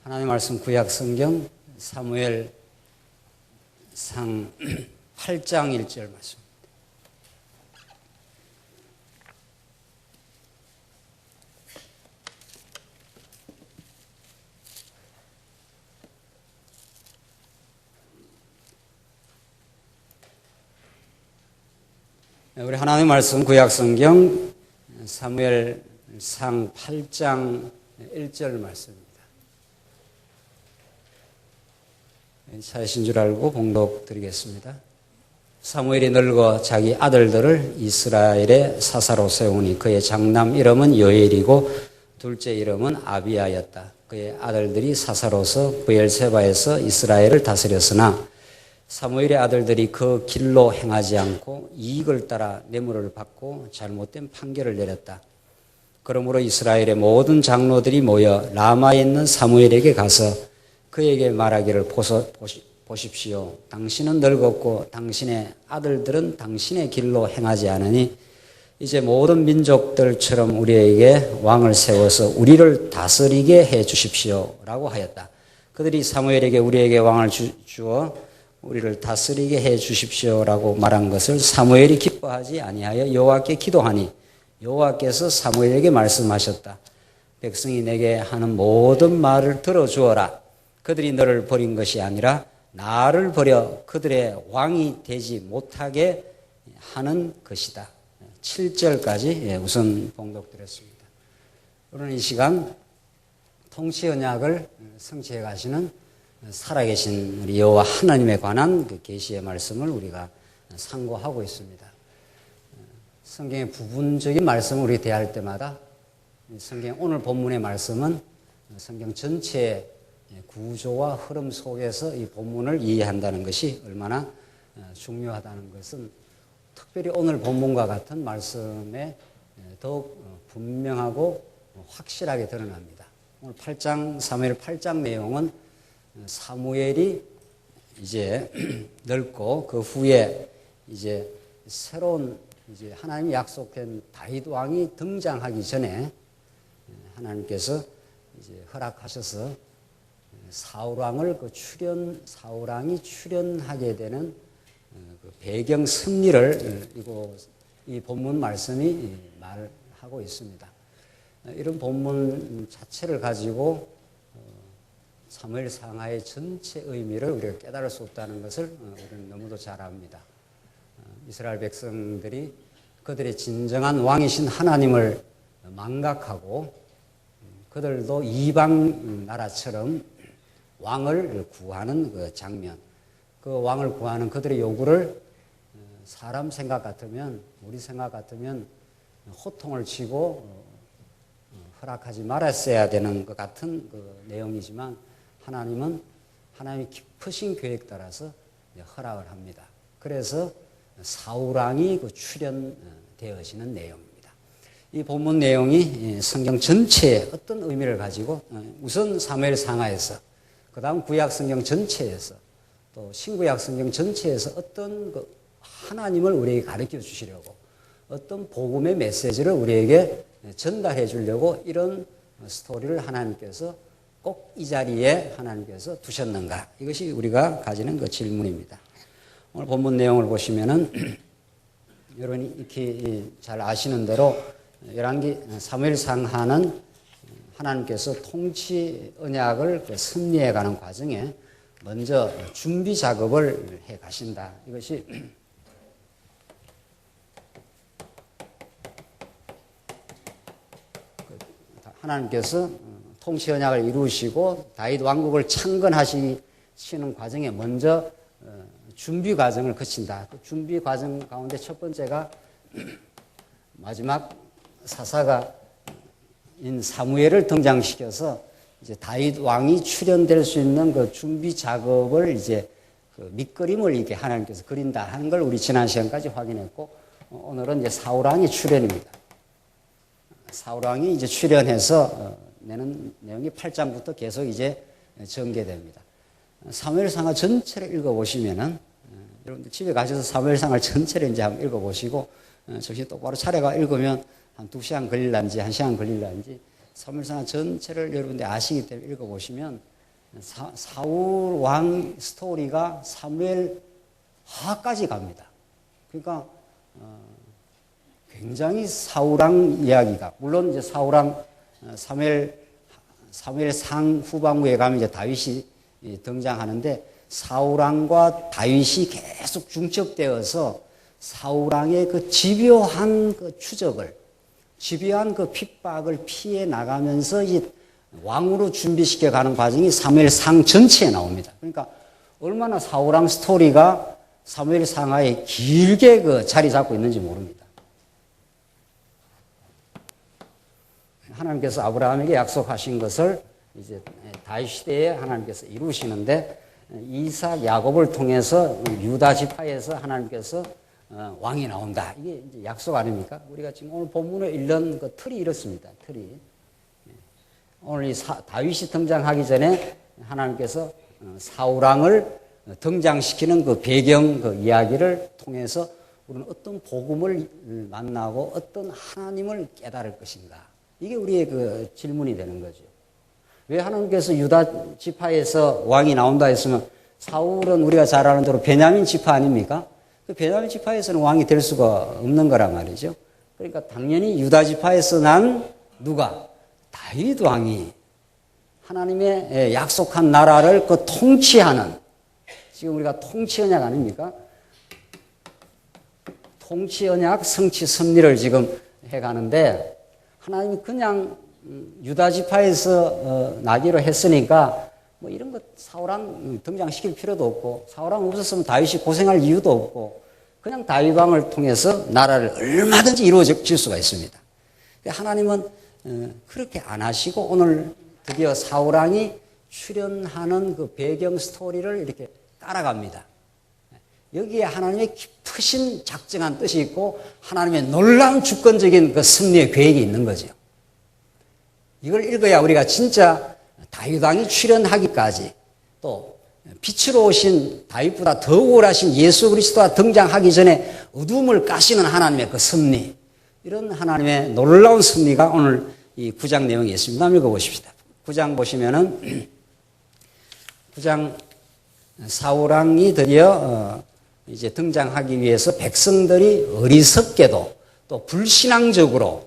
하나님 말씀 구약 성경 사무엘상 8장 1절 말씀. 우리 하나님 말씀 구약 성경 사무엘상 8장 1절 말씀입니다. 찾으신 줄 알고 봉독 드리겠습니다. 사무엘이 늙어 자기 아들들을 이스라엘의 사사로 세우니 그의 장남 이름은 여엘이고 둘째 이름은 아비야였다. 그의 아들들이 사사로서 브엘세바에서 이스라엘을 다스렸으나 사무엘의 아들들이 그 길로 행하지 않고 이익을 따라 뇌물을 받고 잘못된 판결을 내렸다. 그러므로 이스라엘의 모든 장로들이 모여 라마에 있는 사무엘에게 가서 그에게 말하기를 보십시오. 당신은 늙었고 당신의 아들들은 당신의 길로 행하지 않으니 이제 모든 민족들처럼 우리에게 왕을 세워서 우리를 다스리게 해 주십시오 라고 하였다. 그들이 사무엘에게 우리에게 왕을 주어 우리를 다스리게 해 주십시오 라고 말한 것을 사무엘이 기뻐하지 아니하여 여호와께 기도하니 여호와께서 사무엘에게 말씀하셨다. 백성이 내게 하는 모든 말을 들어주어라. 그들이 너를 버린 것이 아니라 나를 버려 그들의 왕이 되지 못하게 하는 것이다. 7절까지 우선 봉독드렸습니다. 오늘 이 시간 통치 언약을 성취해 가시는 살아계신 우리 여호와 하나님에 관한 그 계시의 말씀을 우리가 상고하고 있습니다. 성경의 부분적인 말씀을 우리 대할 때마다 성경 오늘 본문의 말씀은 성경 전체의 구조와 흐름 속에서 이 본문을 이해한다는 것이 얼마나 중요하다는 것은 특별히 오늘 본문과 같은 말씀에 더욱 분명하고 확실하게 드러납니다. 오늘 사무엘 8장 내용은 사무엘이 이제 늙고 그 후에 이제 새로운 이제 하나님이 약속한 다윗 왕이 등장하기 전에 하나님께서 이제 허락하셔서 사울 왕을 사울 왕이 출현하게 되는 그 배경 섭리를 이 본문 말씀이 말하고 있습니다. 이런 본문 자체를 가지고 사무엘 상하의 전체 의미를 우리가 깨달을 수 없다는 것을 우리는 너무도 잘 압니다. 이스라엘 백성들이 그들의 진정한 왕이신 하나님을 망각하고 그들도 이방 나라처럼 왕을 구하는 그 장면, 그 왕을 구하는 그들의 요구를 사람 생각 같으면, 우리 생각 같으면 호통을 치고 허락하지 말았어야 되는 것 같은 그 내용이지만 하나님의 깊으신 계획 따라서 허락을 합니다. 그래서 사울 왕이 그 출현되어지는 내용입니다. 이 본문 내용이 성경 전체에 어떤 의미를 가지고 우선 사무엘 상하에서 그 다음 구약 성경 전체에서 또 신구약 성경 전체에서 어떤 그 하나님을 우리에게 가르쳐 주시려고 어떤 복음의 메시지를 우리에게 전달해 주려고 이런 스토리를 하나님께서 꼭 이 자리에 하나님께서 두셨는가? 이것이 우리가 가지는 그 질문입니다. 오늘 본문 내용을 보시면은 여러분이 이렇게 잘 아시는 대로 사무엘 상하는 하나님께서 통치 언약을 승리해 가는 과정에 먼저 준비 작업을 해 가신다. 이것이 하나님께서 통치 언약을 이루시고 다윗 왕국을 창건하시는 과정에 먼저 준비 과정을 거친다. 그 준비 과정 가운데 첫 번째가 마지막 사사가 인 사무엘을 등장시켜서 이제 다윗 왕이 출현될 수 있는 그 준비 작업을 이제 그 밑그림을 이렇게 하나님께서 그린다 하는 걸 우리 지난 시간까지 확인했고 오늘은 이제 사울 왕이 출현입니다. 사울 왕이 이제 출현해서 내는 내용이 8장부터 계속 이제 전개됩니다. 사무엘상하 전체를 읽어보시면은 여러분들 집에 가셔서 사무엘상을 전체를 이제 한번 읽어보시고 정신 똑바로 차려가 읽으면 한 2시간 걸릴란지 1시간 걸릴란지 사무엘상 전체를 여러분들이 아시기 때문에 읽어보시면 사울 왕 스토리가 사무엘 하까지 갑니다. 그러니까 굉장히 사울왕 이야기가, 물론 이제 사울왕 사무엘상 후반부에 가면 이제 다윗이 등장하는데, 사울왕과 다윗이 계속 중첩되어서 사울왕의 그 집요한 그 추적을, 집요한 그 핍박을 피해 나가면서 이 왕으로 준비시켜 가는 과정이 사무엘상 전체에 나옵니다. 그러니까 얼마나 사울왕 스토리가 사무엘상하에 길게 그 자리 잡고 있는지 모릅니다. 하나님께서 아브라함에게 약속하신 것을 이제 다윗 시대에 하나님께서 이루시는데, 이삭, 야곱을 통해서 유다 지파에서 하나님께서 왕이 나온다. 이게 이제 약속 아닙니까? 우리가 지금 오늘 본문에 읽는 그 틀이 이렇습니다. 틀이. 오늘 이 다윗이 등장하기 전에 하나님께서 사울왕을 등장시키는 그 배경 그 이야기를 통해서 우리는 어떤 복음을 만나고 어떤 하나님을 깨달을 것인가. 이게 우리의 그 질문이 되는 거죠. 왜 하나님께서 유다 지파에서 왕이 나온다 했으면, 사울은 우리가 잘 아는 대로 베냐민 지파 아닙니까? 그 베냐민 지파에서는 왕이 될 수가 없는 거란 말이죠. 그러니까 당연히 유다 지파에서 난 누가? 다윗 왕이 하나님의 약속한 나라를 그 통치하는, 지금 우리가 통치 언약 아닙니까? 통치 언약 성취 섭리를 지금 해가는데, 하나님이 그냥 유다 지파에서 나기로 했으니까 뭐 이런 것 사울왕 등장시킬 필요도 없고, 사울왕 없었으면 다윗이 고생할 이유도 없고, 그냥 다윗 왕을 통해서 나라를 얼마든지 이루어질 수가 있습니다. 하나님은 그렇게 안 하시고 오늘 드디어 사울왕이 출연하는 그 배경 스토리를 이렇게 깔아갑니다. 여기에 하나님의 깊으신 작정한 뜻이 있고 하나님의 놀라운 주권적인 그 승리의 계획이 있는 거죠. 이걸 읽어야 우리가 진짜 다윗 왕이 출연하기까지, 또 빛으로 오신 다윗보다 더 우월하신 예수 그리스도가 등장하기 전에 어둠을 까시는 하나님의 그 승리, 이런 하나님의 놀라운 승리가 오늘 이 9장 내용에 있습니다. 한번 읽어보십시다. 9장 보시면은 9장 사울왕이 드디어 이제 등장하기 위해서 백성들이 어리석게도 또 불신앙적으로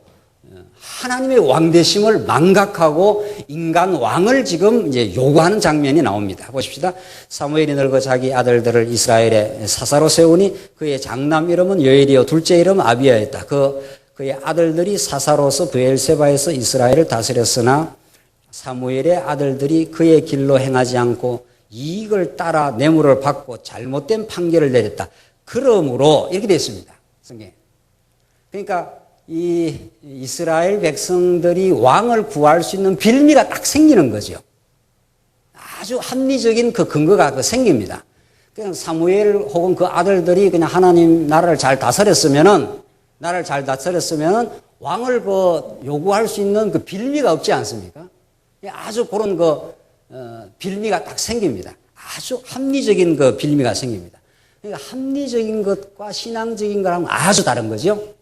하나님의 왕되심을 망각하고 인간 왕을 지금 이제 요구하는 장면이 나옵니다. 보십시다. 사무엘이 늙어 자기 아들들을 이스라엘의 사사로 세우니 그의 장남 이름은 여엘이요 둘째 이름은 아비야였다. 그의 아들들이 사사로서 브엘세바에서 이스라엘을 다스렸으나 사무엘의 아들들이 그의 길로 행하지 않고 이익을 따라 뇌물을 받고 잘못된 판결을 내렸다. 그러므로 이렇게 되어 있습니다. 성경에. 그러니까 이 이스라엘 백성들이 왕을 구할 수 있는 빌미가 딱 생기는 거죠. 아주 합리적인 그 근거가 생깁니다. 그냥 사무엘 혹은 그 아들들이 그냥 하나님 나라를 잘 다스렸으면은 왕을 요구할 수 있는 그 빌미가 없지 않습니까? 아주 그런 빌미가 딱 생깁니다. 아주 합리적인 그 빌미가 생깁니다. 그러니까 합리적인 것과 신앙적인 거랑 아주 다른 거죠.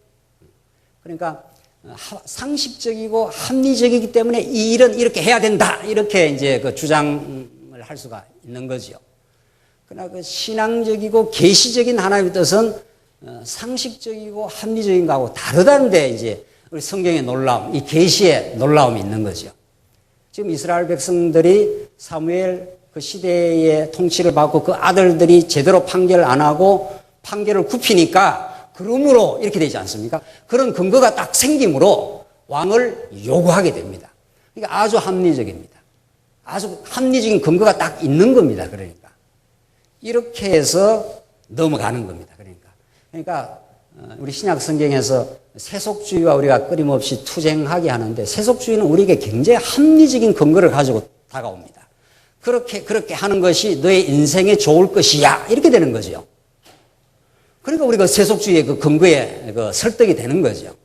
그러니까 상식적이고 합리적이기 때문에 이 일은 이렇게 해야 된다, 이렇게 이제 그 주장을 할 수가 있는 거죠. 그러나 그 신앙적이고 계시적인 하나님의 뜻은 상식적이고 합리적인 거하고 다르다는데 이제 우리 성경의 놀라움, 이 계시의 놀라움이 있는 거죠. 지금 이스라엘 백성들이 사무엘 그 시대의 통치를 받고 그 아들들이 제대로 판결을 안 하고 판결을 굽히니까 그러므로 이렇게 되지 않습니까? 그런 근거가 딱 생김으로 왕을 요구하게 됩니다. 그러니까 아주 합리적입니다. 아주 합리적인 근거가 딱 있는 겁니다. 그러니까 이렇게 해서 넘어가는 겁니다. 그러니까 우리 신약 성경에서 세속주의와 우리가 끊임없이 투쟁하게 하는데, 세속주의는 우리에게 굉장히 합리적인 근거를 가지고 다가옵니다. 그렇게 하는 것이 너의 인생에 좋을 것이야, 이렇게 되는 거죠. 그러니까 우리가 세속주의의 그 근거에 설득이 되는 거죠.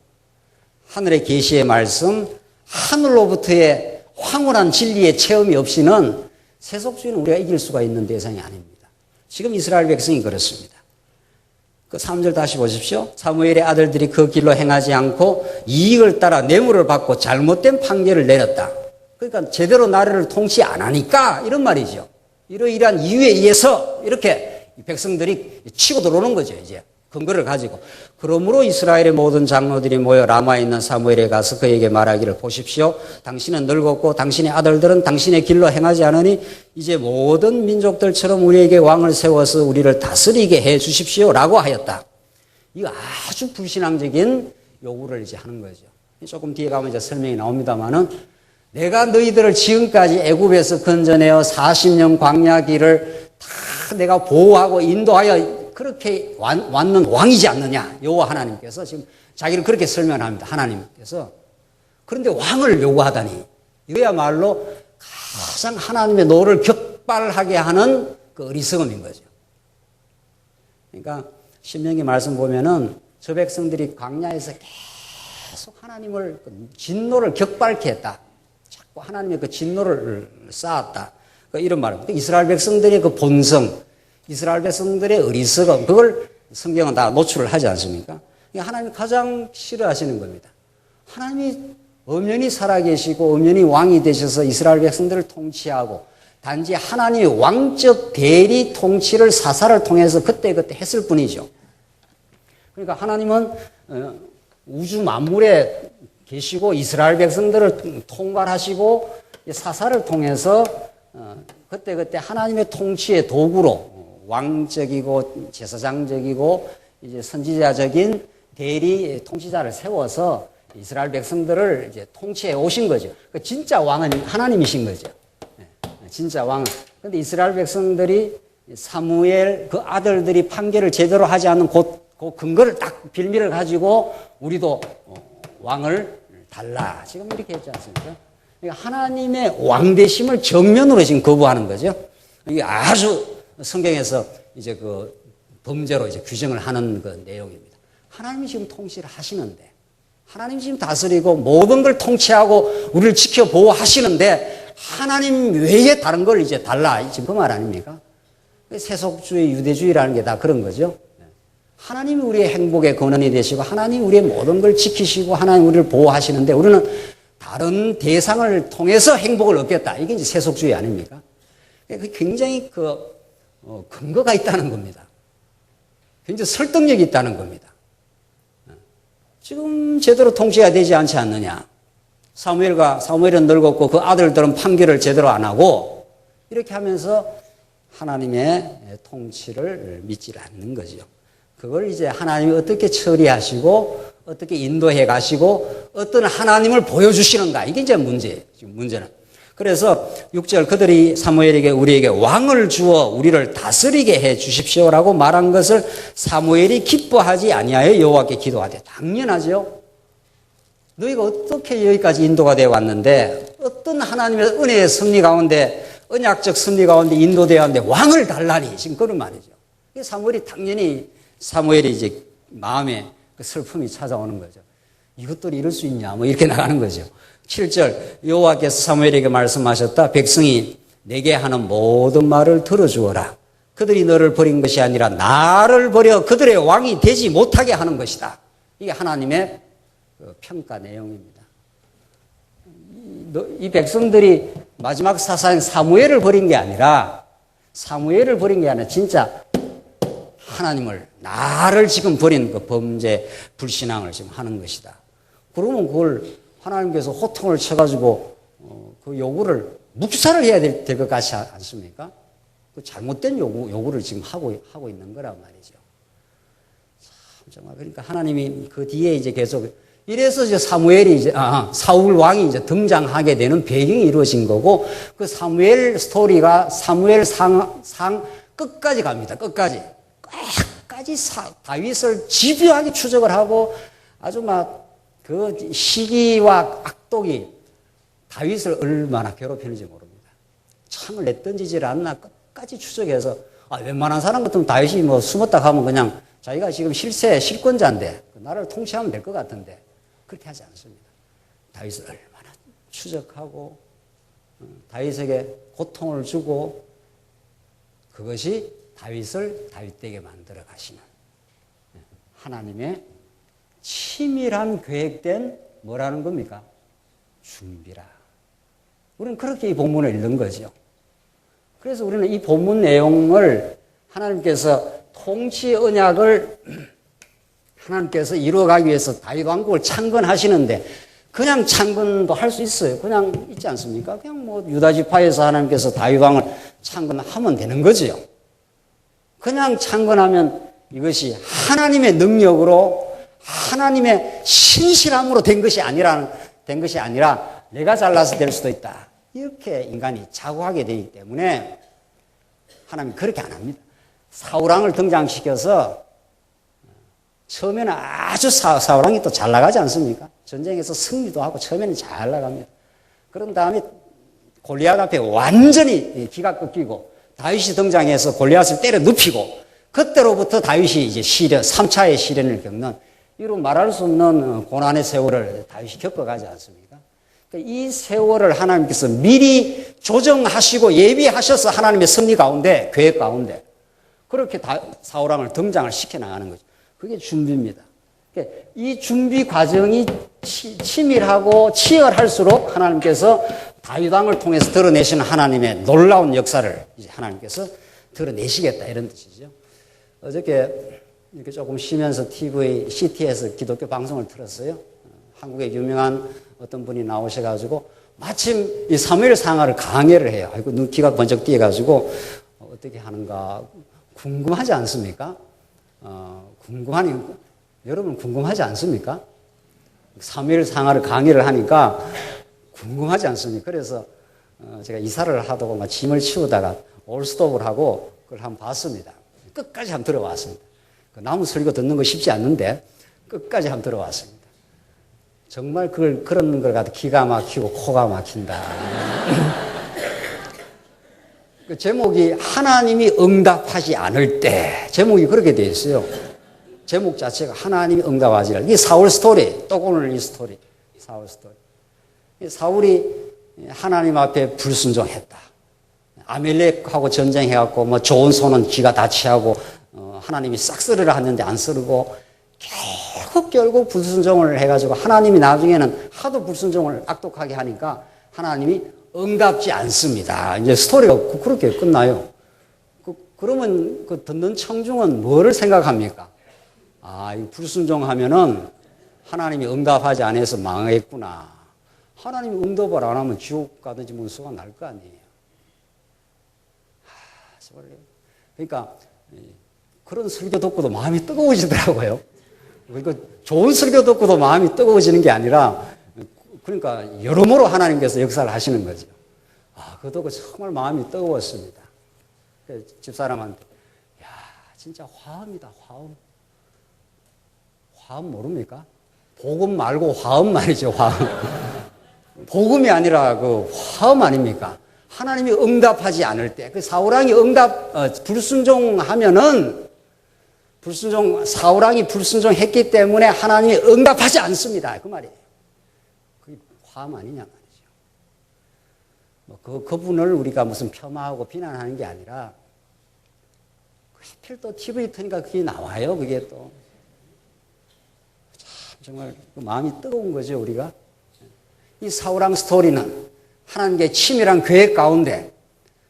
하늘의 계시의 말씀, 하늘로부터의 황홀한 진리의 체험이 없이는 세속주의는 우리가 이길 수가 있는 대상이 아닙니다. 지금 이스라엘 백성이 그렇습니다. 그 3절 다시 보십시오. 사무엘의 아들들이 그 길로 행하지 않고 이익을 따라 뇌물을 받고 잘못된 판결을 내렸다. 그러니까 제대로 나라를 통치 안 하니까 이런 말이죠. 이러이러한 이유에 의해서 이렇게 백성들이 치고 들어오는 거죠, 이제. 근거를 가지고. 그러므로 이스라엘의 모든 장로들이 모여 라마에 있는 사무엘에 가서 그에게 말하기를 보십시오. 당신은 늙었고 당신의 아들들은 당신의 길로 행하지 않으니 이제 모든 민족들처럼 우리에게 왕을 세워서 우리를 다스리게 해 주십시오. 라고 하였다. 이거 아주 불신앙적인 요구를 이제 하는 거죠. 조금 뒤에 가면 이제 설명이 나옵니다만은 내가 너희들을 지금까지 애굽에서 건져내어 40년 광야 길을 다 내가 보호하고 인도하여 그렇게 왔는 왕이지 않느냐. 여호와 하나님께서 지금 자기를 그렇게 설명합니다. 하나님께서. 그런데 왕을 요구하다니 이거야말로 가장 하나님의 노를 격발하게 하는 그 어리석음인 거죠. 그러니까 신명기 말씀 보면은 저 백성들이 광야에서 계속 하나님을 진노를 격발케 했다. 자꾸 하나님의 그 진노를 쌓았다. 이런 말입니다. 이스라엘 백성들의 그 본성, 이스라엘 백성들의 어리석음, 그걸 성경은 다 노출을 하지 않습니까? 하나님이 가장 싫어하시는 겁니다. 하나님이 엄연히 살아계시고 엄연히 왕이 되셔서 이스라엘 백성들을 통치하고 단지 하나님의 왕적 대리 통치를 사사를 통해서 그때그때 했을 뿐이죠. 그러니까 하나님은 우주 만물에 계시고 이스라엘 백성들을 통괄하시고 사사를 통해서 그때그때 하나님의 통치의 도구로 왕적이고 제사장적이고 이제 선지자적인 대리 통치자를 세워서 이스라엘 백성들을 이제 통치해 오신 거죠. 그 진짜 왕은 하나님이신 거죠. 진짜 왕은. 그런데 이스라엘 백성들이 사무엘 그 아들들이 판결을 제대로 하지 않는 그 근거를 딱 빌미를 가지고 우리도 왕을 달라. 지금 이렇게 했지 않습니까? 그러니까 하나님의 왕되심을 정면으로 지금 거부하는 거죠. 이게 아주 성경에서 이제 그 범죄로 이제 규정을 하는 그 내용입니다. 하나님이 지금 통치를 하시는데, 하나님이 지금 다스리고 모든 걸 통치하고 우리를 지켜 보호하시는데, 하나님 외에 다른 걸 이제 달라. 지금 그 말 아닙니까? 세속주의, 유대주의라는 게 다 그런 거죠. 하나님이 우리의 행복의 근원이 되시고, 하나님이 우리의 모든 걸 지키시고, 하나님 우리를 보호하시는데, 우리는 다른 대상을 통해서 행복을 얻겠다. 이게 이제 세속주의 아닙니까? 굉장히 근거가 있다는 겁니다. 굉장히 설득력이 있다는 겁니다. 지금 제대로 통치가 되지 않지 않느냐. 사무엘은 늙었고 그 아들들은 판결을 제대로 안 하고 이렇게 하면서 하나님의 통치를 믿지 않는 거죠. 그걸 이제 하나님이 어떻게 처리하시고 어떻게 인도해 가시고 어떤 하나님을 보여주시는가. 이게 이제 문제예요. 지금 문제는. 그래서 6절 그들이 사무엘에게 우리에게 왕을 주어 우리를 다스리게 해 주십시오라고 말한 것을 사무엘이 기뻐하지 아니하여 여호와께 기도하되. 당연하죠. 너희가 어떻게 여기까지 인도가 되어 왔는데 어떤 하나님의 은혜의 섭리 가운데 언약적 섭리 가운데 인도되어 왔는데 왕을 달라니. 지금 그런 말이죠. 사무엘이 이제 마음에 그 슬픔이 찾아오는 거죠. 이것들이 이럴 수 있냐 뭐 이렇게 나가는 거죠. 7절 여호와께서 사무엘에게 말씀하셨다. 백성이 내게 하는 모든 말을 들어주어라. 그들이 너를 버린 것이 아니라 나를 버려 그들의 왕이 되지 못하게 하는 것이다. 이게 하나님의 평가 내용입니다. 이 백성들이 마지막 사사인 사무엘을 버린 게 아니라 진짜 하나님을 나를 지금 버린 그 범죄 불신앙을 지금 하는 것이다. 그러면 그걸 하나님께서 호통을 쳐가지고 그 요구를 묵살을 해야 될 것 같지 않습니까? 그 잘못된 요구를 지금 하고 있는 거란 말이죠. 참 정말 그러니까 하나님이 그 뒤에 이제 계속 이래서 이제 사울 왕이 이제 등장하게 되는 배경이 이루어진 거고 그 사무엘 스토리가 사무엘 상 끝까지 갑니다. 끝까지 다윗을 집요하게 추적을 하고 아주 막 그 시기와 악독이 다윗을 얼마나 괴롭히는지 모릅니다. 창을 내던지질 않나 끝까지 추적해서 웬만한 사람 같으면 다윗이 뭐 숨었다 가면 그냥 자기가 지금 실권자인데 나라를 통치하면 될 것 같은데 그렇게 하지 않습니다. 다윗을 얼마나 추적하고 다윗에게 고통을 주고 그것이 다윗을 다윗되게 만들어 가시는 하나님의 치밀한 계획된 뭐라는 겁니까? 준비라. 우리는 그렇게 이 본문을 읽는 거죠. 그래서 우리는 이 본문 내용을 하나님께서 통치 언약을 하나님께서 이루어가기 위해서 다윗 왕국을 창건하시는데 그냥 창건도 할 수 있어요. 그냥 있지 않습니까? 그냥 뭐 유다 지파에서 하나님께서 다윗 왕을 창건하면 되는 거지요. 그냥 창건하면 이것이 하나님의 능력으로 하나님의 신실함으로 된 것이 아니라 내가 잘나서 될 수도 있다. 이렇게 인간이 자고하게 되기 때문에 하나님이 그렇게 안 합니다. 사울왕을 등장시켜서 처음에는 아주 사울왕이 또 잘 나가지 않습니까? 전쟁에서 승리도 하고 처음에는 잘 나갑니다. 그런 다음에 골리앗 앞에 완전히 기가 꺾이고 다윗이 등장해서 골리앗을 때려 눕히고 그때로부터 다윗이 이제 3차의 시련을 겪는 이로 말할 수 없는 고난의 세월을 다윗이 겪어가지 않습니까? 그러니까 이 세월을 하나님께서 미리 조정하시고 예비하셔서 하나님의 섭리 가운데, 계획 가운데 그렇게 사울왕을 등장을 시켜나가는 거죠. 그게 준비입니다. 그러니까 이 준비 과정이 치밀하고 치열할수록 하나님께서 다윗 왕을 통해서 드러내시는 하나님의 놀라운 역사를 이제 하나님께서 드러내시겠다 이런 뜻이죠. 어저께 이렇게 조금 쉬면서 TV, CT에서 기독교 방송을 들었어요. 한국의 유명한 어떤 분이 나오셔가지고 마침 이 사무엘 상하를 강해를 해요. 아이고 눈 귀가 번쩍 띄어가지고 어떻게 하는가 궁금하지 않습니까? 여러분 궁금하지 않습니까? 사무엘 상하를 강의를 하니까 궁금하지 않습니까? 그래서 제가 이사를 하다가 막 짐을 치우다가 올스톱을 하고 그걸 한번 봤습니다. 끝까지 한번 들어봤습니다. 나무 설교 듣는 거 쉽지 않는데 끝까지 한번 들어봤습니다. 정말 그런 걸 갖다 기가 막히고 코가 막힌다. 그 제목이 하나님이 응답하지 않을 때 제목이 그렇게 되어 있어요. 제목 자체가 하나님이 응답하지 않을 때. 이게 사울 스토리. 또 오늘 이 스토리. 사울 스토리. 사울이 하나님 앞에 불순종했다. 아멜렉하고 전쟁해갖고 뭐 좋은 소는 쥐가 다 취하고 하나님이 싹 썰으라 하는데 안 썰고 결국 불순종을 해가지고 하나님이 나중에는 하도 불순종을 악독하게 하니까 하나님이 응답지 않습니다. 이제 스토리가 그렇게 끝나요. 그러면 그 듣는 청중은 뭐를 생각합니까? 아, 이 불순종하면은 하나님이 응답하지 않아서 망했구나. 하나님이 응답을 안 하면 지옥 가든지 문수가 날 거 아니에요. 그러니까 그런 설교 듣고도 마음이 뜨거워지더라고요. 그러니까 좋은 설교 듣고도 마음이 뜨거워지는 게 아니라 그러니까 여러모로 하나님께서 역사를 하시는 거죠. 아, 그거 듣고 정말 마음이 뜨거웠습니다. 집사람한테 야, 진짜 화음이다, 화음. 화음 모릅니까? 복음 말고 화음 말이죠, 화음. 복음이 아니라 그 화음 아닙니까? 하나님이 응답하지 않을 때, 그 사울왕이 불순종하면은, 사울왕이 불순종했기 때문에 하나님이 응답하지 않습니다. 그 말이에요. 그게 화음 아니냐 말이죠. 그분을 우리가 무슨 폄하하고 비난하는 게 아니라, 하필 또 TV 트니까 그게 나와요, 그게 또. 참, 정말 마음이 뜨거운 거죠, 우리가. 이 사울왕 스토리는 하나님께 치밀한 계획 가운데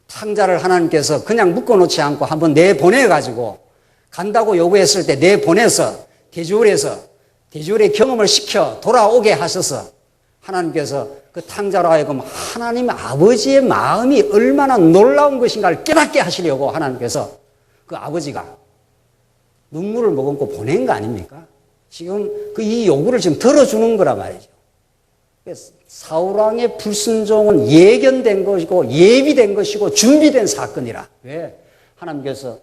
탕자를 하나님께서 그냥 묶어놓지 않고 한번 내보내가지고 간다고 요구했을 때 내보내서 대주울의 경험을 시켜 돌아오게 하셔서 하나님께서 그 탕자로 하여금 하나님 아버지의 마음이 얼마나 놀라운 것인가를 깨닫게 하시려고 하나님께서 그 아버지가 눈물을 머금고 보낸 거 아닙니까? 지금 이 요구를 지금 들어주는 거란 말이죠. 사울왕의 불순종은 예견된 것이고 예비된 것이고 준비된 사건이라. 왜? 하나님께서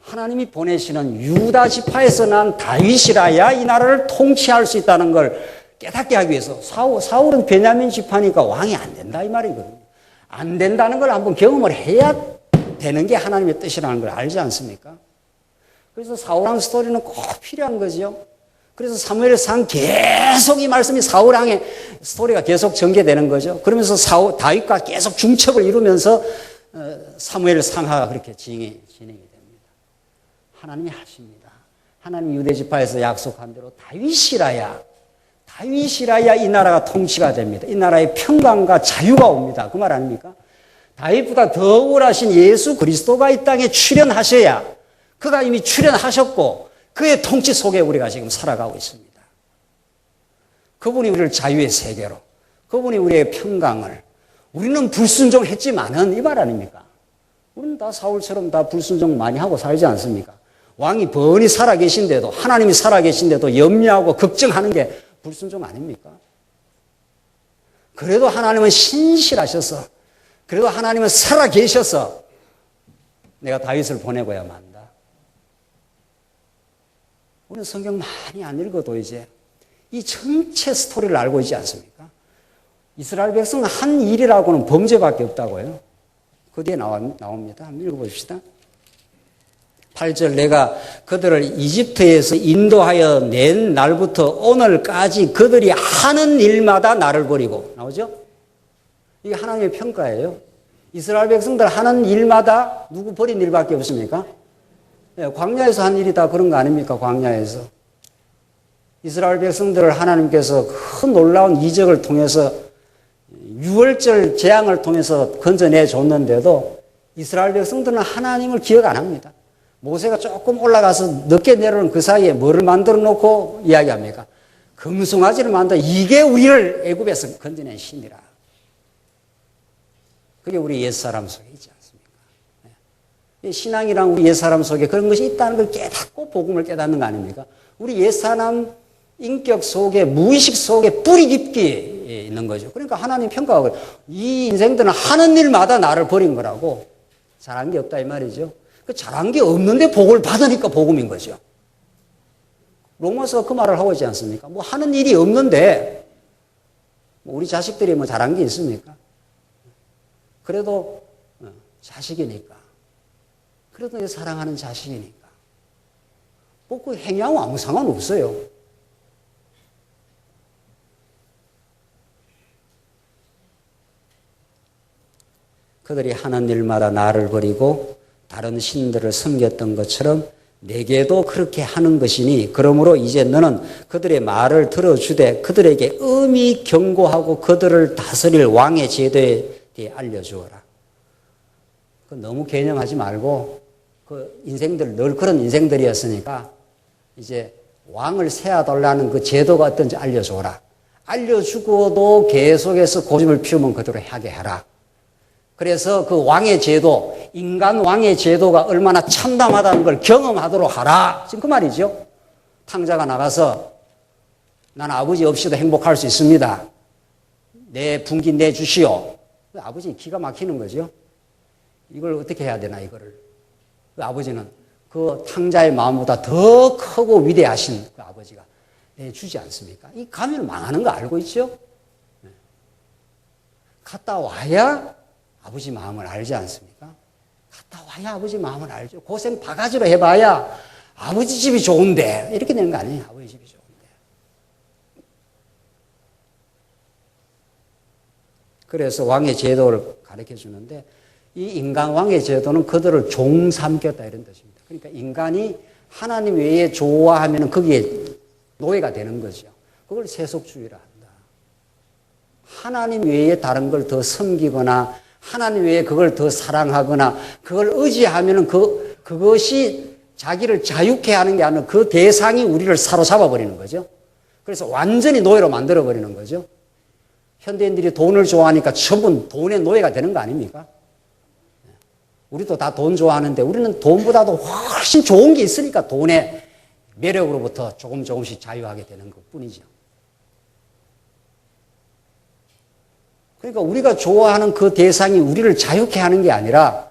하나님이 보내시는 유다 지파에서 난 다윗이라야 이 나라를 통치할 수 있다는 걸 깨닫게 하기 위해서 사울은 베냐민 지파니까 왕이 안 된다 이 말이거든요. 안 된다는 걸 한번 경험을 해야 되는 게 하나님의 뜻이라는 걸 알지 않습니까? 그래서 사울왕 스토리는 꼭 필요한 거죠. 그래서 사무엘상 계속 이 말씀이 사울왕의 스토리가 계속 전개되는 거죠. 그러면서 다윗과 계속 중첩을 이루면서 사무엘 상하가 그렇게 진행이 됩니다. 하나님이 하십니다. 하나님 유대 지파에서 약속한 대로 다윗이라야 다윗이라야 이 나라가 통치가 됩니다. 이 나라의 평강과 자유가 옵니다. 그 말 아닙니까? 다윗보다 더 우월하신 예수 그리스도가 이 땅에 출현하셔야, 그가 이미 출현하셨고 그의 통치 속에 우리가 지금 살아가고 있습니다. 그분이 우리를 자유의 세계로, 그분이 우리의 평강을, 우리는 불순종했지만은 이 말 아닙니까? 우리는 다 사울처럼 다 불순종 많이 하고 살지 않습니까? 왕이 번히 살아계신데도, 하나님이 살아계신데도 염려하고 걱정하는 게 불순종 아닙니까? 그래도 하나님은 신실하셔서, 그래도 하나님은 살아계셔서 내가 다윗을 보내고야 만다. 우리는 성경 많이 안 읽어도 이제 이 전체 스토리를 알고 있지 않습니까? 이스라엘 백성은 한 일이라고는 범죄밖에 없다고요. 그 뒤에 나옵니다. 한번 읽어봅시다. 8절, 내가 그들을 이집트에서 인도하여 낸 날부터 오늘까지 그들이 하는 일마다 나를 버리고. 나오죠? 이게 하나님의 평가예요. 이스라엘 백성들 하는 일마다 누구 버린 일밖에 없습니까? 네, 광야에서 한 일이 다 그런 거 아닙니까? 광야에서. 이스라엘 백성들을 하나님께서 큰 놀라운 이적을 통해서 유월절 재앙을 통해서 건져내 줬는데도 이스라엘 백성들은 하나님을 기억 안 합니다. 모세가 조금 올라가서 늦게 내려오는 그 사이에 뭐를 만들어 놓고 이야기합니까? 금송아지를 만들어, 이게 우리를 애굽에서 건져낸 신이라. 그게 우리 옛사람 속에 있지 않습니까? 신앙이랑 우리 옛사람 속에 그런 것이 있다는 걸 깨닫고 복음을 깨닫는 거 아닙니까? 우리 옛사람 인격 속에, 무의식 속에 뿌리 깊게 있는 거죠. 그러니까 하나님 평가하고, 이 인생들은 하는 일마다 나를 버린 거라고. 잘한 게 없다 이 말이죠. 그 잘한 게 없는데 복을 받으니까 복음인 거죠. 로마서가 그 말을 하고 있지 않습니까? 뭐 하는 일이 없는데 우리 자식들이 뭐 잘한 게 있습니까? 그래도 자식이니까, 그래도 사랑하는 자식이니까 뭐 그 행위하고 아무 상관없어요. 그들이 하는 일마다 나를 버리고 다른 신들을 섬겼던 것처럼 내게도 그렇게 하는 것이니, 그러므로 이제 너는 그들의 말을 들어주되 그들에게 엄히 경고하고 그들을 다스릴 왕의 제도에 대해 알려주어라. 너무 개념하지 말고, 그 인생들 늘 그런 인생들이었으니까 이제 왕을 세워달라는 그 제도가 어떤지 알려줘라. 알려주고도 계속해서 고집을 피우면 그대로 하게 해라. 그래서 그 왕의 제도, 인간 왕의 제도가 얼마나 참담하다는 걸 경험하도록 하라. 지금 그 말이죠. 탕자가 나가서 나는 아버지 없이도 행복할 수 있습니다. 내 분기 내주시오. 아버지 기가 막히는 거죠. 이걸 어떻게 해야 되나, 이거를. 그 아버지는 그 탕자의 마음보다 더 크고 위대하신 그 아버지가 내주지 않습니까? 이 가면 망하는 거 알고 있죠? 갔다 와야 아버지 마음을 알지 않습니까? 갔다 와야 아버지 마음을 알죠. 고생 바가지로 해봐야 아버지 집이 좋은데, 이렇게 되는 거 아니에요? 아버지 집이 좋은데. 그래서 왕의 제도를 가르쳐 주는데, 이 인간 왕의 제도는 그들을 종 삼겼다 이런 뜻입니다. 그러니까 인간이 하나님 외에 좋아하면 거기에 노예가 되는 거죠. 그걸 세속주의라 한다. 하나님 외에 다른 걸 더 섬기거나 하나님 외에 그걸 더 사랑하거나 그걸 의지하면 그것이 자기를 자유케 하는 게 아니라 그 대상이 우리를 사로잡아 버리는 거죠. 그래서 완전히 노예로 만들어 버리는 거죠. 현대인들이 돈을 좋아하니까 전부 돈의 노예가 되는 거 아닙니까? 우리도 다 돈 좋아하는데 우리는 돈보다도 훨씬 좋은 게 있으니까 돈의 매력으로부터 조금씩 자유하게 되는 것 뿐이죠. 그러니까 우리가 좋아하는 그 대상이 우리를 자유케 하는 게 아니라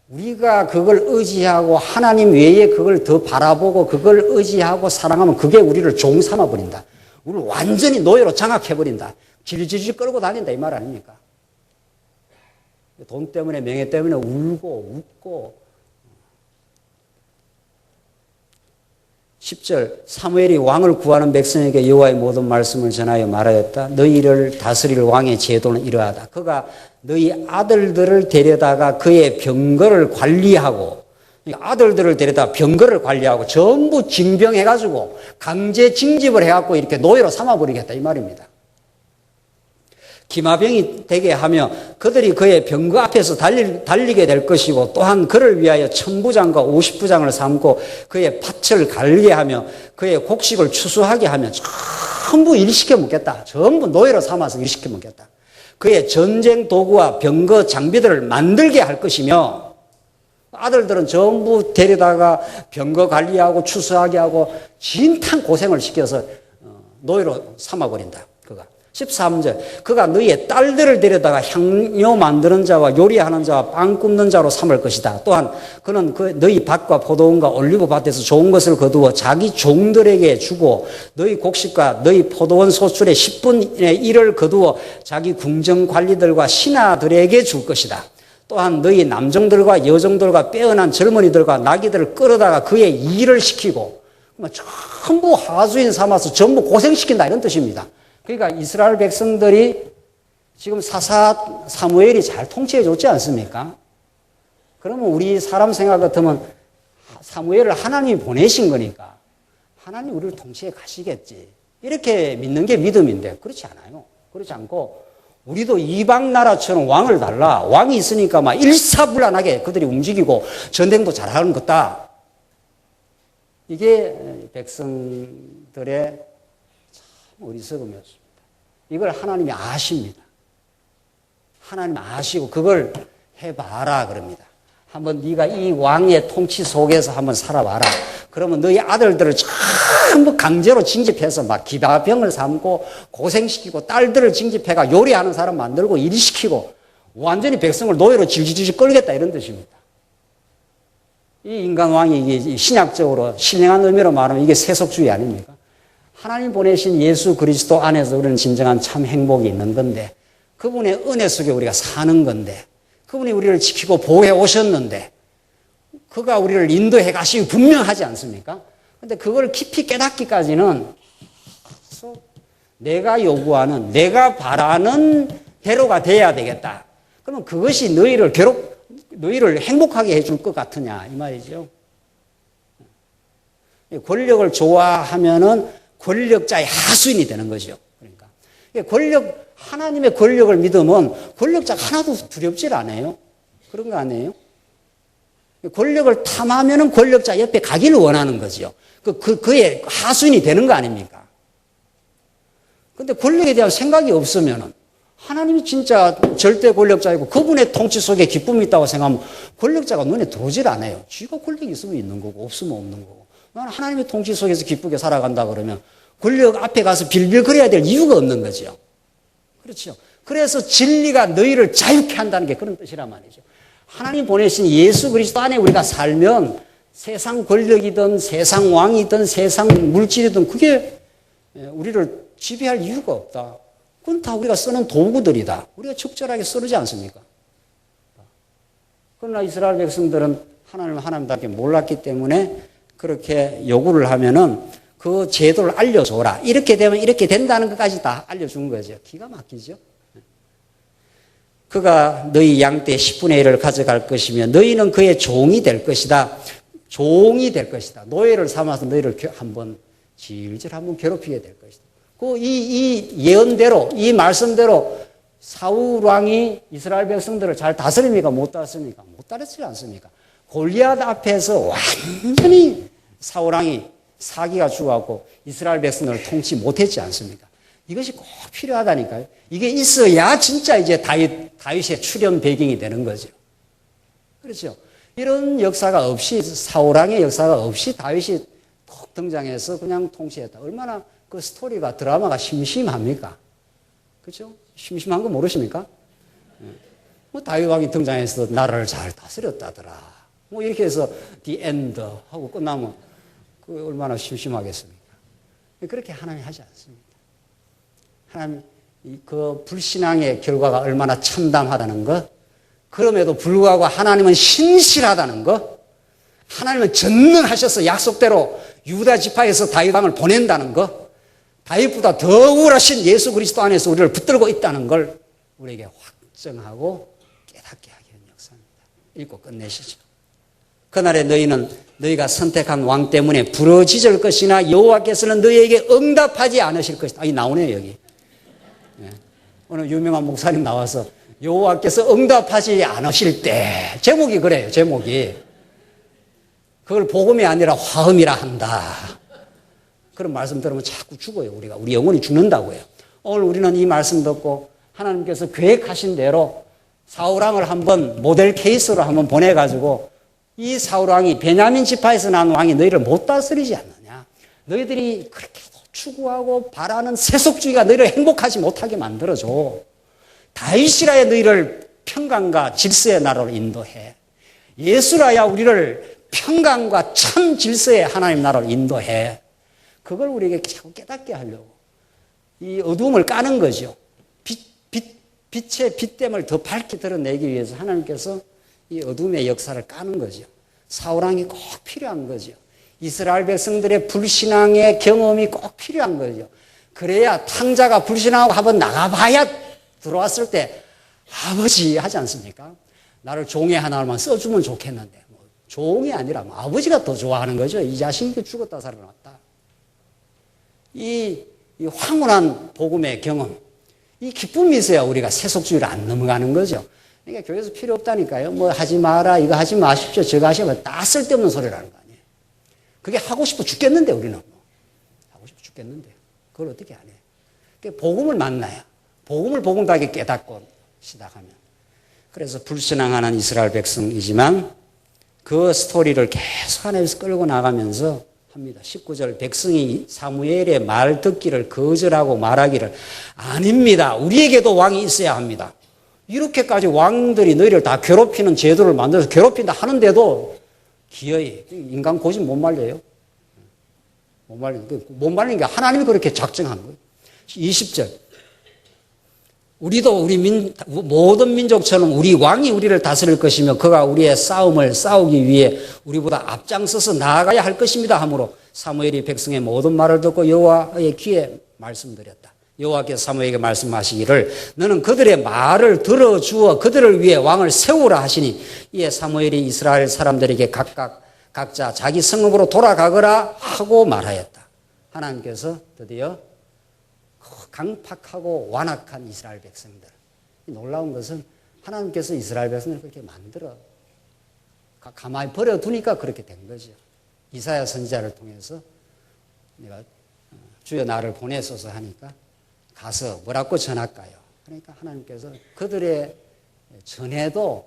우리가 그걸 의지하고 하나님 외에 그걸 더 바라보고 그걸 의지하고 사랑하면 그게 우리를 종 삼아버린다. 우리를 완전히 노예로 장악해버린다. 질질질 끌고 다닌다 이 말 아닙니까? 돈 때문에 명예 때문에 울고 웃고. 10절, 사무엘이 왕을 구하는 백성에게 여호와의 모든 말씀을 전하여 말하였다. 너희를 다스릴 왕의 제도는 이러하다. 그가 너희 아들들을 데려다가 그의 병거를 관리하고 아들들을 데려다 병거를 관리하고 전부 징병해가지고 강제 징집을 해갖고 이렇게 노예로 삼아버리겠다 이 말입니다. 기마병이 되게 하며 그들이 그의 병거 앞에서 달리게 될 것이고 또한 그를 위하여 1000부장과 50부장을 삼고 그의 밭을 갈게 하며 그의 곡식을 추수하게 하며 전부 일시켜 먹겠다. 전부 노예로 삼아서 일시켜 먹겠다. 그의 전쟁 도구와 병거 장비들을 만들게 할 것이며 아들들은 전부 데려다가 병거 관리하고 추수하게 하고 진탕 고생을 시켜서 노예로 삼아버린다. 그가 13절 그가 너희의 딸들을 데려다가 향료 만드는 자와 요리하는 자와 빵 굽는 자로 삼을 것이다. 또한 그는 너희 밭과 포도원과 올리브 밭에서 좋은 것을 거두어 자기 종들에게 주고 너희 곡식과 너희 포도원 소출의 10분의 1을 거두어 자기 궁정 관리들과 신하들에게 줄 것이다. 또한 너희 남종들과 여종들과 빼어난 젊은이들과 나귀들을 끌어다가 그의 일을 시키고 전부 하수인 삼아서 전부 고생시킨다 이런 뜻입니다. 그러니까 이스라엘 백성들이 지금 사무엘이 잘 통치해 줬지 않습니까? 그러면 우리 사람 생각 같으면 사무엘을 하나님이 보내신 거니까 하나님 우리를 통치해 가시겠지 이렇게 믿는 게 믿음인데 그렇지 않아요. 그렇지 않고 우리도 이방 나라처럼 왕을 달라. 왕이 있으니까 막 일사불란하게 그들이 움직이고 전쟁도 잘하는 것다. 이게 백성들의 참 어리석음이었습니다. 이걸 하나님이 아십니다. 하나님 아시고 그걸 해봐라 그럽니다. 한번 네가 이 왕의 통치 속에서 한번 살아봐라. 그러면 너희 아들들을 전부 강제로 징집해서 막 기바병을 삼고 고생시키고 딸들을 징집해가 요리하는 사람 만들고 일시키고 완전히 백성을 노예로 질질질 끌겠다 이런 뜻입니다. 이 인간왕이 이게 신약적으로 신령한 의미로 말하면 이게 세속주의 아닙니까? 하나님 보내신 예수 그리스도 안에서 우리는 진정한 참 행복이 있는 건데 그분의 은혜 속에 우리가 사는 건데 그분이 우리를 지키고 보호해 오셨는데 그가 우리를 인도해 가시기 분명하지 않습니까? 근데 그걸 깊이 깨닫기까지는 내가 요구하는 내가 바라는 대로가 돼야 되겠다. 그러면 그것이 너희를 행복하게 해줄 것 같으냐 이 말이죠. 권력을 좋아하면은 권력자의 하수인이 되는 거죠. 그러니까 하나님의 권력을 믿으면 권력자가 하나도 두렵질 않아요. 그런 거 아니에요? 권력을 탐하면은 권력자 옆에 가기를 원하는 거죠. 그의 하수인이 되는 거 아닙니까? 근데 권력에 대한 생각이 없으면은 하나님이 진짜 절대 권력자이고 그분의 통치 속에 기쁨이 있다고 생각하면 권력자가 눈에 들어오질 않아요. 쥐가 권력이 있으면 있는 거고 없으면 없는 거고. 나는 하나님의 통치 속에서 기쁘게 살아간다 그러면 권력 앞에 가서 빌빌거려야 될 이유가 없는 거죠. 그렇죠. 그래서 진리가 너희를 자유케 한다는 게 그런 뜻이란 말이죠. 하나님 보내신 예수 그리스도 안에 우리가 살면 세상 권력이든 세상 왕이든 세상 물질이든 그게 우리를 지배할 이유가 없다. 그건 다 우리가 쓰는 도구들이다. 우리가 적절하게 쓰지 않습니까? 그러나 이스라엘 백성들은 하나님을 하나님답게 몰랐기 때문에 그렇게 요구를 하면은 그 제도를 알려줘라. 이렇게 되면 이렇게 된다는 것까지 다 알려준 거죠. 기가 막히죠. 그가 너희 양떼 10분의 1을 가져갈 것이며 너희는 그의 종이 될 것이다. 종이 될 것이다. 노예를 삼아서 너희를 한번 질질 한번 괴롭히게 될 것이다. 이 예언대로 이 말씀대로 사울 왕이 이스라엘 백성들을 잘 다스립니까? 못 다스립니까? 못 다스리지 않습니까? 골리앗 앞에서 완전히 사울 왕이 사기가 죽어갖고 이스라엘 백성들을 통치 못했지 않습니까? 이것이 꼭 필요하다니까요. 이게 있어야 진짜 이제 다윗의 출현 배경이 되는 거죠. 그렇죠. 이런 역사가 없이 사울 왕의 역사가 없이 다윗이 톡 등장해서 그냥 통치했다. 얼마나 그 스토리가 드라마가 심심합니까? 그렇죠? 심심한 거 모르십니까? 뭐 다윗 왕이 등장해서 나라를 잘 다스렸다더라. 뭐 이렇게 해서 the end 하고 끝나면 그 얼마나 심심하겠습니까? 그렇게 하나님이 하지 않습니다. 하나님 그 불신앙의 결과가 얼마나 참담하다는 것, 그럼에도 불구하고 하나님은 신실하다는 것, 하나님은 전능하셔서 약속대로 유다 지파에서 다윗 왕을 보낸다는 것, 다윗보다 더 우월하신 예수 그리스도 안에서 우리를 붙들고 있다는 걸 우리에게 확정하고 깨닫게 하게 한 역사입니다. 읽고 끝내시죠. 그날에 너희가 선택한 왕 때문에 부러지질 것이나 여호와께서는 너희에게 응답하지 않으실 것이다. 이 나오네요 여기. 예. 오늘 유명한 목사님 나와서 여호와께서 응답하지 않으실 때, 제목이 그래요. 제목이. 그걸 복음이 아니라 화음이라 한다. 그런 말씀 들으면 자꾸 죽어요. 우리 영혼이 죽는다고요. 오늘 우리는 이 말씀 듣고 하나님께서 계획하신 대로 사울왕을 한번 모델 케이스로 한번 보내가지고, 이 사울왕이 베냐민 지파에서 난 왕이 너희를 못 다스리지 않느냐. 너희들이 그렇게 추구하고 바라는 세속주의가 너희를 행복하지 못하게 만들어줘. 다윗이라야 너희를 평강과 질서의 나라로 인도해. 예수라야 우리를 평강과 참 질서의 하나님 나라로 인도해. 그걸 우리에게 자꾸 깨닫게 하려고 이 어두움을 까는 거죠. 빛의 빛됨을 더 밝게 드러내기 위해서 하나님께서 이 어둠의 역사를 까는 거죠. 사울왕이 꼭 필요한 거죠. 이스라엘 백성들의 불신앙의 경험이 꼭 필요한 거죠. 그래야 탕자가 불신하고 한번 나가봐야 들어왔을 때 아버지 하지 않습니까? 나를 종의 하나만 써주면 좋겠는데, 종이 아니라 아버지가 더 좋아하는 거죠. 이 자식이 죽었다 살아났다. 이 황홀한 복음의 경험, 이 기쁨이 있어야 우리가 세속주의를 안 넘어가는 거죠. 그러니까 교회에서 필요 없다니까요. 뭐 하지 마라, 이거 하지 마십시오, 저거 하시면 다 쓸데없는 소리라는 거 아니에요. 그게 하고 싶어 죽겠는데 우리는. 하고 싶어 죽겠는데 그걸 어떻게 안 해. 그러니까 복음을 만나야, 복음을 복음답게 깨닫고 시작하면. 그래서 불신앙하는 이스라엘 백성이지만 그 스토리를 계속 하나님께서 끌고 나가면서 합니다. 19절, 백성이 사무엘의 말 듣기를 거절하고 말하기를, 아닙니다, 우리에게도 왕이 있어야 합니다. 이렇게까지 왕들이 너희를 다 괴롭히는 제도를 만들어서 괴롭힌다 하는데도 기어이, 인간 고집 못 말려요. 못 말리는 게 하나님이 그렇게 작정한 거예요. 20절, 우리도 모든 민족처럼 우리 왕이 우리를 다스릴 것이며 그가 우리의 싸움을 싸우기 위해 우리보다 앞장서서 나아가야 할 것입니다 하므로 사무엘이 백성의 모든 말을 듣고 여호와의 귀에 말씀드렸다. 여호와께서 사무엘에게 말씀하시기를 너는 그들의 말을 들어주어 그들을 위해 왕을 세우라 하시니, 이에 사무엘이 이스라엘 사람들에게 각자 자기 성읍으로 돌아가거라 하고 말하였다. 하나님께서 드디어 강팍하고 완악한 이스라엘 백성들, 놀라운 것은 하나님께서 이스라엘 백성을 그렇게 만들어 가만히 버려두니까 그렇게 된 거죠. 이사야 선지자를 통해서 내가 주여 나를 보내소서 하니까 가서 뭐라고 전할까요? 그러니까 하나님께서 그들의 전에도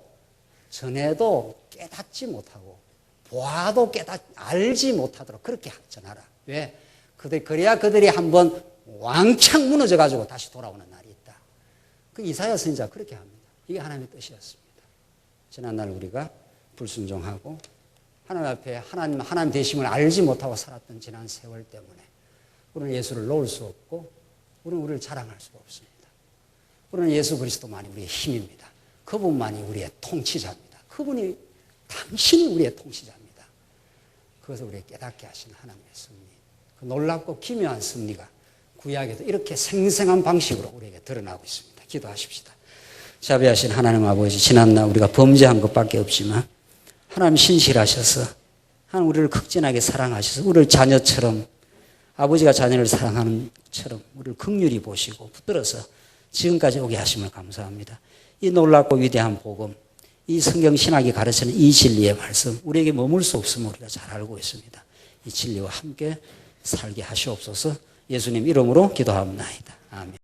깨닫지 못하고 보아도 알지 못하도록 그렇게 전하라. 왜? 그래야 그들이 한번 왕창 무너져가지고 다시 돌아오는 날이 있다. 그 이사야 선지자 그렇게 합니다. 이게 하나님의 뜻이었습니다. 지난날 우리가 불순종하고 하나님 앞에 하나님 되심을 알지 못하고 살았던 지난 세월 때문에 우리는 예수를 놓을 수 없고 우리를 자랑할 수가 없습니다. 우리는 예수 그리스도만이 우리의 힘입니다. 그분만이 우리의 통치자입니다. 당신이 우리의 통치자입니다. 그것을 우리에게 깨닫게 하신 하나님의 섭리, 그 놀랍고 기묘한 섭리가 구약에도 이렇게 생생한 방식으로 우리에게 드러나고 있습니다. 기도하십시다. 자비하신 하나님 아버지, 지난날 우리가 범죄한 것밖에 없지만 하나님 신실하셔서 하나님 우리를 극진하게 사랑하셔서 우리를 자녀처럼, 아버지가 자녀를 사랑하는 것처럼 우리를 긍휼히 보시고 붙들어서 지금까지 오게 하심을 감사합니다. 이 놀랍고 위대한 복음, 이 성경 신학이 가르치는 이 진리의 말씀, 우리에게 머물 수 없음을 우리가 잘 알고 있습니다. 이 진리와 함께 살게 하시옵소서. 예수님 이름으로 기도합니다. 아멘.